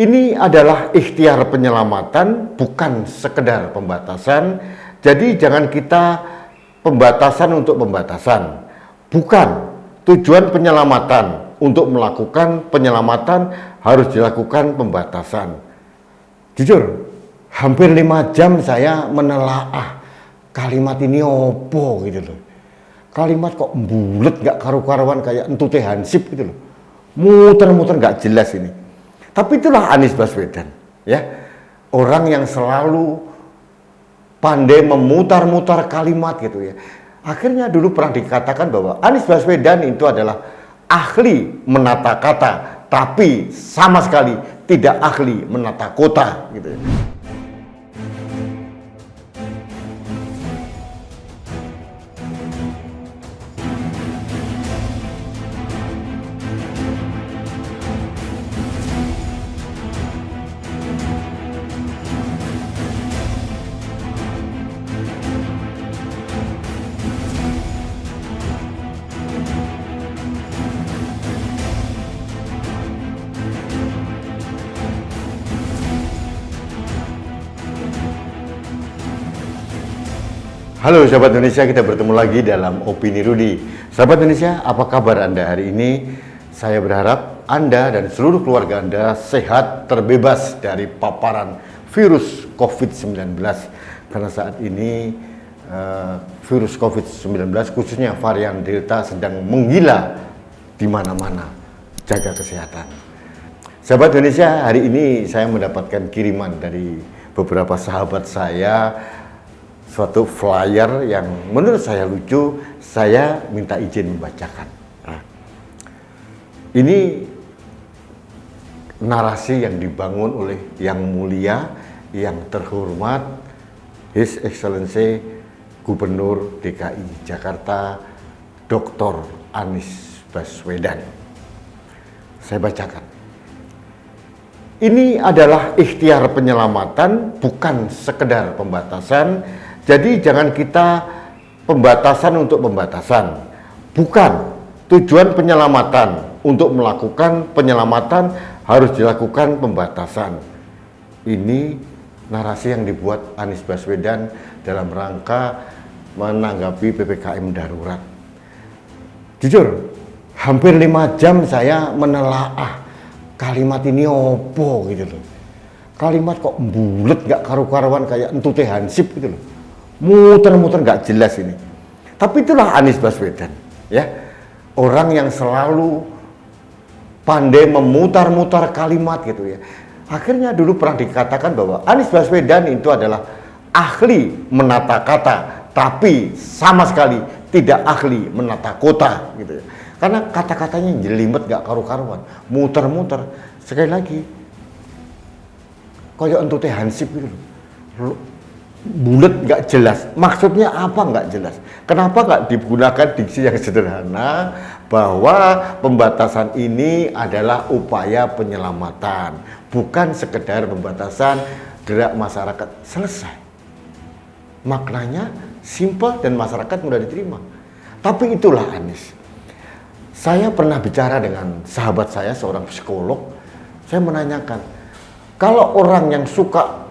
Ini adalah ikhtiar penyelamatan, bukan sekedar pembatasan. Jadi jangan kita pembatasan untuk pembatasan. Bukan. Tujuan penyelamatan untuk melakukan penyelamatan harus dilakukan pembatasan. Jujur, hampir 5 jam saya menelaah kalimat ini opo gitu loh. Kalimat kok bulet gak karu-karuan kayak entute hansip gitu loh. Muter-muter gak jelas ini. Tapi itulah Anies Baswedan, ya. Orang yang selalu pandai memutar-mutar kalimat gitu ya. Akhirnya dulu pernah dikatakan bahwa Anies Baswedan itu adalah ahli menata kata, tapi sama sekali tidak ahli menata kota gitu ya. Halo sahabat Indonesia, kita bertemu lagi dalam Opini Rudy. Sahabat Indonesia, apa kabar Anda hari ini? Saya berharap Anda dan seluruh keluarga Anda sehat, terbebas dari paparan virus COVID-19. Karena saat ini virus COVID-19 khususnya varian Delta sedang menggila di mana-mana. Jaga kesehatan. Sahabat Indonesia, hari ini saya mendapatkan kiriman dari beberapa sahabat saya, suatu flyer yang menurut saya lucu. Saya minta izin membacakan. Nah, ini narasi yang dibangun oleh Yang Mulia, yang terhormat His Excellency Gubernur DKI Jakarta Dr. Anies Baswedan. Saya bacakan. Ini adalah ikhtiar penyelamatan, bukan sekedar pembatasan. Jadi jangan kita pembatasan untuk pembatasan. Bukan. Tujuan penyelamatan untuk melakukan penyelamatan harus dilakukan pembatasan. Ini narasi yang dibuat Anies Baswedan dalam rangka menanggapi PPKM darurat. Jujur, hampir 5 jam saya menelaah kalimat ini opo gitu loh. Kalimat kok bulet gak karu-karuan kayak entute hansip gitu loh. Muter-muter gak jelas ini. Tapi itulah Anies Baswedan, ya. Orang yang selalu pandai memutar-mutar kalimat gitu ya. Akhirnya dulu pernah dikatakan bahwa Anies Baswedan itu adalah ahli menata kata, tapi sama sekali tidak ahli menata kota gitu ya. Karena kata-katanya jelimet gak karu-karuan, muter-muter. Sekali lagi, kayak entute hansip gitu loh. Bulet nggak jelas, maksudnya apa nggak jelas. Kenapa nggak digunakan diksi yang sederhana bahwa pembatasan ini adalah upaya penyelamatan, bukan sekedar pembatasan gerak masyarakat. Selesai. Maknanya simpel dan masyarakat mudah diterima. Tapi itulah Anies. Saya pernah bicara dengan sahabat saya, seorang psikolog. Saya menanyakan, kalau orang yang suka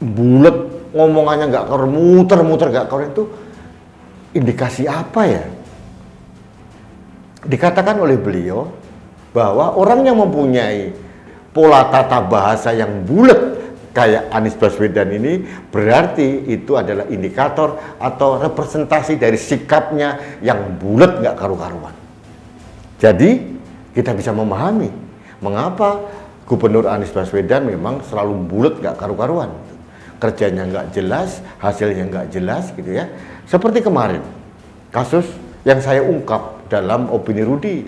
bulet, ngomongannya nggak keluar, muter-muter nggak keluar, itu indikasi apa ya? Dikatakan oleh beliau bahwa orang yang mempunyai pola tata bahasa yang bulat kayak Anies Baswedan ini berarti itu adalah indikator atau representasi dari sikapnya yang bulat nggak karu-karuan. Jadi kita bisa memahami mengapa Gubernur Anies Baswedan memang selalu bulat nggak karu-karuan. Kerjanya nggak jelas, hasilnya nggak jelas gitu ya. Seperti kemarin, kasus yang saya ungkap dalam Opini Rudy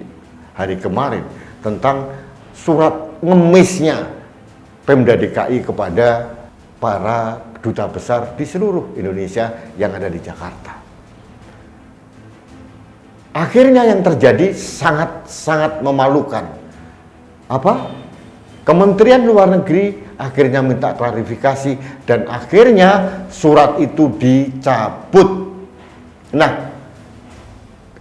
hari kemarin tentang surat ngemisnya Pemda DKI kepada para duta besar di seluruh Indonesia yang ada di Jakarta. Akhirnya yang terjadi sangat-sangat memalukan. Apa? Kementerian Luar Negeri akhirnya minta klarifikasi dan akhirnya surat itu dicabut. Nah,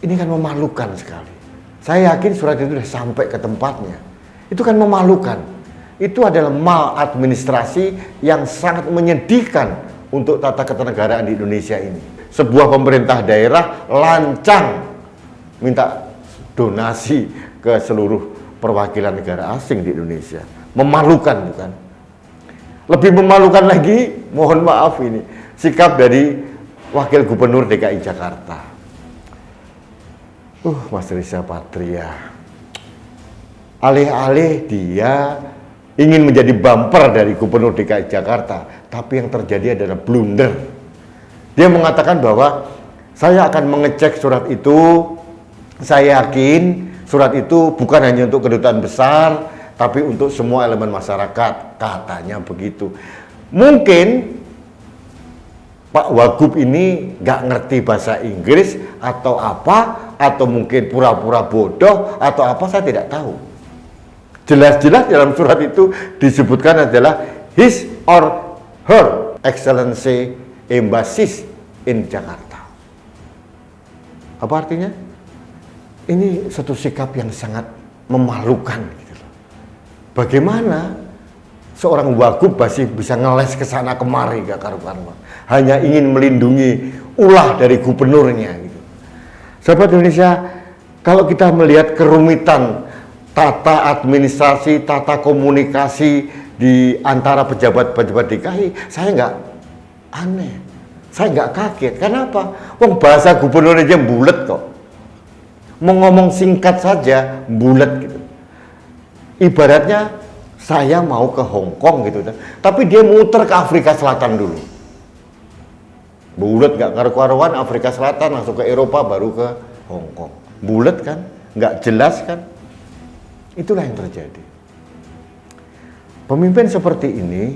ini kan memalukan sekali. Saya yakin surat itu sudah sampai ke tempatnya. Itu kan memalukan. Itu adalah maladministrasi yang sangat menyedihkan untuk tata kenegaraan di Indonesia ini. Sebuah pemerintah daerah lancang minta donasi ke seluruh perwakilan negara asing di Indonesia. Memalukan, bukan? Lebih memalukan lagi, mohon maaf ini, sikap dari Wakil Gubernur DKI Jakarta. Mas Riza Patria. Alih-alih dia ingin menjadi bumper dari Gubernur DKI Jakarta, tapi yang terjadi adalah blunder. Dia mengatakan bahwa saya akan mengecek surat itu, saya yakin surat itu bukan hanya untuk kedutaan besar, tapi untuk semua elemen masyarakat, katanya begitu. Mungkin Pak Wagub ini nggak ngerti bahasa Inggris atau apa, atau mungkin pura-pura bodoh atau apa, saya tidak tahu. Jelas-jelas dalam surat itu disebutkan adalah his or her excellency embassies in Jakarta. Apa artinya? Ini satu sikap yang sangat memalukan gitu loh. Bagaimana seorang Wagub masih bisa ngeles ke sana kemari gak karu-karuan, hanya ingin melindungi ulah dari gubernurnya gitu. Sahabat Indonesia, kalau kita melihat kerumitan tata administrasi, tata komunikasi di antara pejabat-pejabat DKI, saya nggak aneh, saya nggak kaget. Kenapa? Wong bahasa gubernur aja bulet kok. Mau ngomong singkat saja bulet gitu. Ibaratnya saya mau ke Hong Kong gitu, tapi dia muter ke Afrika Selatan dulu. Bulet nggak karu-karuan, Afrika Selatan langsung ke Eropa baru ke Hong Kong. Bulet kan? Nggak jelas kan? Itulah yang terjadi. Pemimpin seperti ini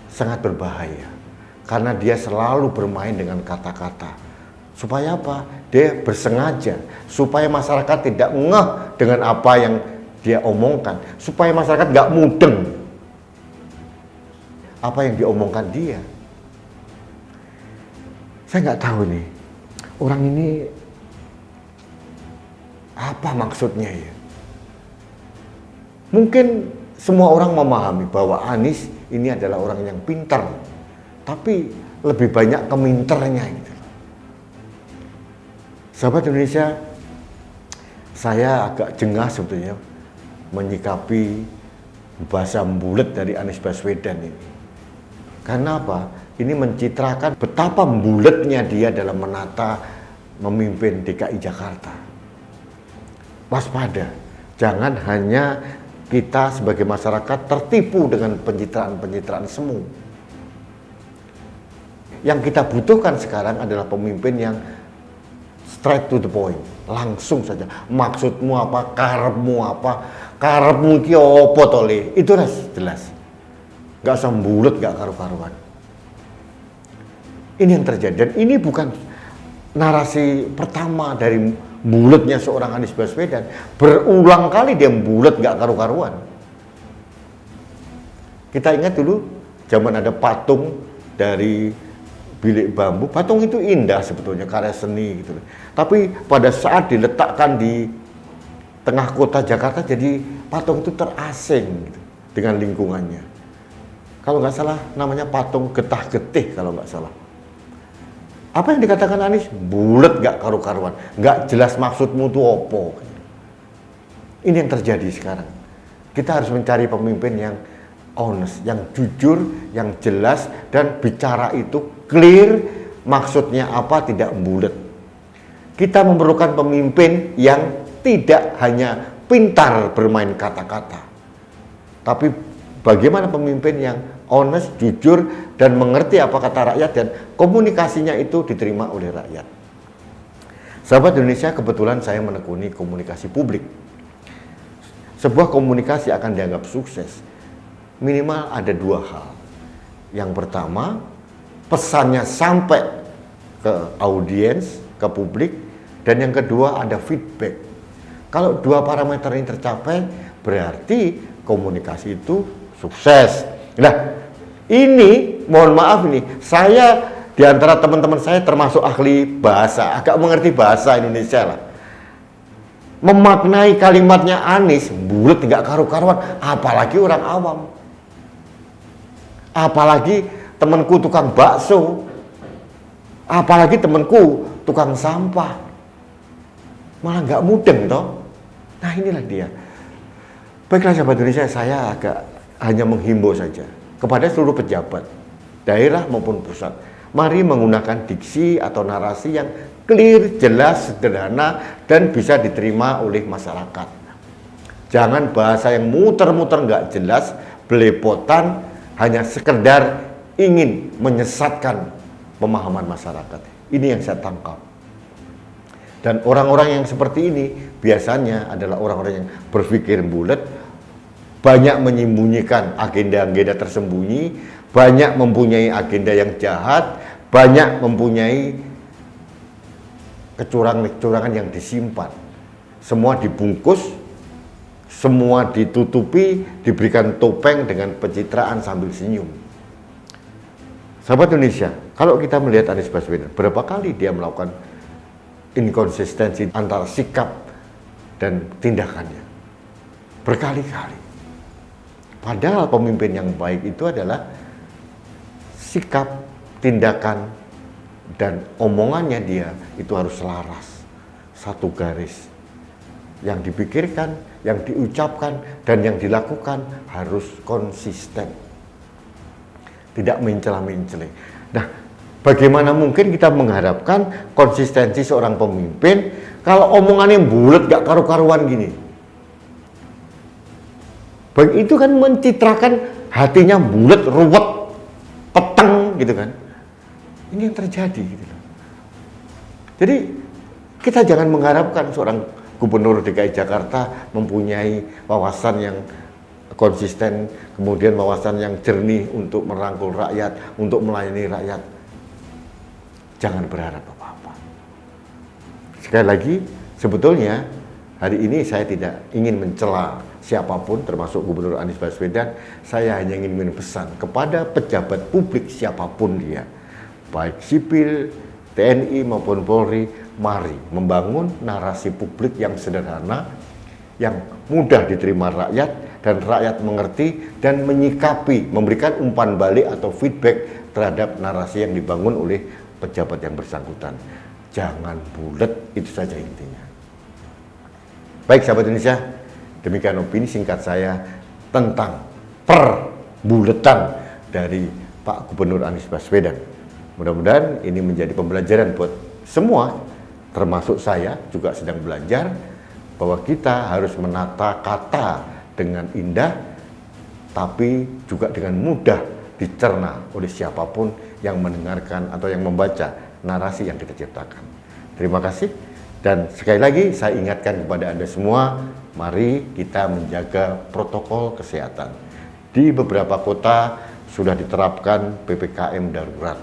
sangat berbahaya karena dia selalu bermain dengan kata-kata. Supaya apa? Dia bersengaja supaya masyarakat tidak ngeh dengan apa yang dia omongkan, supaya masyarakat nggak mudeng apa yang diomongkan dia. Saya nggak tahu nih, orang ini apa maksudnya ya? Mungkin semua orang memahami bahwa Anies ini adalah orang yang pintar, tapi lebih banyak keminternya gitu. Sahabat Indonesia, saya agak jengah sebetulnya menyikapi bahasa bulet dari Anies Baswedan ini. Karena apa? Ini mencitrakan betapa buletnya dia dalam menata memimpin DKI Jakarta. Waspada, jangan hanya kita sebagai masyarakat tertipu dengan pencitraan-pencitraan semu. Yang kita butuhkan sekarang adalah pemimpin yang straight to the point, langsung saja. Maksudmu apa, karepmu apa, karepmu ki opo tole, itu jelas. Gak usah bulet, gak karu-karuan. Ini yang terjadi, dan ini bukan narasi pertama dari buletnya seorang Anies Baswedan. Berulang kali dia bulet gak karu-karuan. Kita ingat dulu zaman ada patung dari bilik bambu. Patung itu indah sebetulnya, karya seni gitu. Tapi pada saat diletakkan di tengah kota Jakarta, jadi patung itu terasing gitu, dengan lingkungannya. Kalau nggak salah namanya patung getah-getih kalau nggak salah. Apa yang dikatakan Anies? Bulet gak karu-karuan, gak jelas maksudmu tuh opo. Ini yang terjadi sekarang. Kita harus mencari pemimpin yang honest, yang jujur, yang jelas, dan bicara itu clear, maksudnya apa, tidak bulet. Kita memerlukan pemimpin yang tidak hanya pintar bermain kata-kata, tapi bagaimana pemimpin yang honest, jujur, dan mengerti apa kata rakyat, dan komunikasinya itu diterima oleh rakyat. Sahabat Indonesia, kebetulan saya menekuni komunikasi publik. Sebuah komunikasi akan dianggap sukses, minimal ada dua hal. Yang pertama, pesannya sampai ke audiens, ke publik, dan yang kedua ada feedback. Kalau dua parameter ini tercapai, berarti komunikasi itu sukses. Nah, ini mohon maaf nih, saya di antara teman-teman saya termasuk ahli bahasa, agak mengerti bahasa Indonesia lah. memaknai kalimatnya Anies, bulet nggak karu-karuan, apalagi orang awam. Apalagi temanku tukang bakso, apalagi temanku tukang sampah, malah nggak mudeng toh. Nah inilah dia. Baiklah sahabat Indonesia, saya agak hanya menghimbau saja kepada seluruh pejabat, daerah maupun pusat. Mari menggunakan diksi atau narasi yang clear, jelas, sederhana, dan bisa diterima oleh masyarakat. Jangan bahasa yang muter-muter nggak jelas, belepotan, hanya sekedar ingin menyesatkan pemahaman masyarakat. Ini yang saya tangkap. Dan orang-orang yang seperti ini biasanya adalah orang-orang yang berpikir bulat, banyak menyembunyikan agenda-agenda tersembunyi, banyak mempunyai agenda yang jahat, banyak mempunyai kecurangan-kecurangan yang disimpan. Semua dibungkus, semua ditutupi, diberikan topeng dengan pencitraan sambil senyum. Sahabat Indonesia, kalau kita melihat Anies Baswedan, berapa kali dia melakukan inkonsistensi antara sikap dan tindakannya? Berkali-kali. Padahal pemimpin yang baik itu adalah sikap, tindakan, dan omongannya dia itu harus selaras, satu garis. Yang dipikirkan, yang diucapkan, dan yang dilakukan harus konsisten. Tidak mencela-mencela. Nah, bagaimana mungkin kita mengharapkan konsistensi seorang pemimpin kalau omongannya bulat gak karu-karuan gini? Baik itu kan mencitrakan hatinya bulat, ruwet, peteng gitu kan. Ini yang terjadi gitu loh. Jadi kita jangan mengharapkan seorang gubernur DKI Jakarta mempunyai wawasan yang konsisten, kemudian wawasan yang jernih untuk merangkul rakyat, untuk melayani rakyat. Jangan berharap apa-apa. Sekali lagi, sebetulnya hari ini saya tidak ingin mencela siapapun, termasuk Gubernur Anies Baswedan. Saya hanya ingin berpesan kepada pejabat publik siapapun dia, baik sipil, TNI maupun Polri, mari membangun narasi publik yang sederhana, yang mudah diterima rakyat, dan rakyat mengerti dan menyikapi, memberikan umpan balik atau feedback terhadap narasi yang dibangun oleh pejabat yang bersangkutan. Jangan bulat, itu saja intinya. Baik sahabat Indonesia, demikian opini singkat saya tentang perbuletan dari Pak Gubernur Anies Baswedan. Mudah-mudahan ini menjadi pembelajaran buat semua, termasuk saya juga sedang belajar bahwa kita harus menata kata dengan indah, tapi juga dengan mudah dicerna oleh siapapun yang mendengarkan atau yang membaca narasi yang kita ciptakan. Terima kasih, dan sekali lagi saya ingatkan kepada Anda semua, mari kita menjaga protokol kesehatan. Di beberapa kota sudah diterapkan PPKM darurat.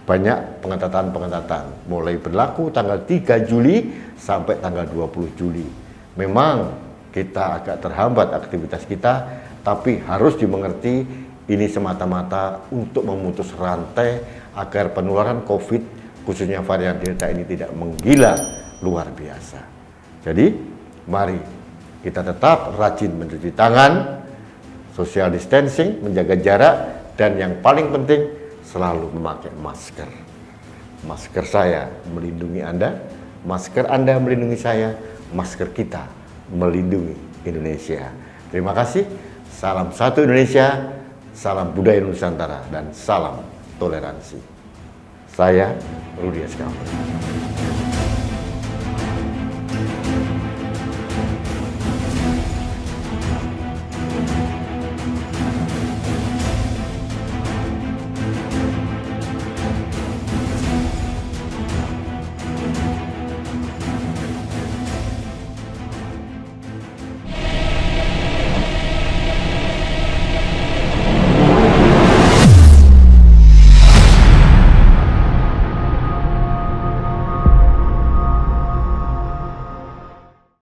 Banyak pengetatan-pengetatan, mulai berlaku tanggal 3 Juli sampai tanggal 20 Juli. Memang kita agak terhambat aktivitas kita, tapi harus dimengerti ini semata-mata untuk memutus rantai agar penularan COVID, khususnya varian Delta ini tidak menggila luar biasa. Jadi, mari kita tetap rajin mencuci tangan, social distancing, menjaga jarak, dan yang paling penting selalu memakai masker. Masker saya melindungi Anda, masker Anda melindungi saya, masker kita melindungi Indonesia. Terima kasih. Salam satu Indonesia, salam budaya Nusantara, dan salam toleransi. Saya Rudi Askam.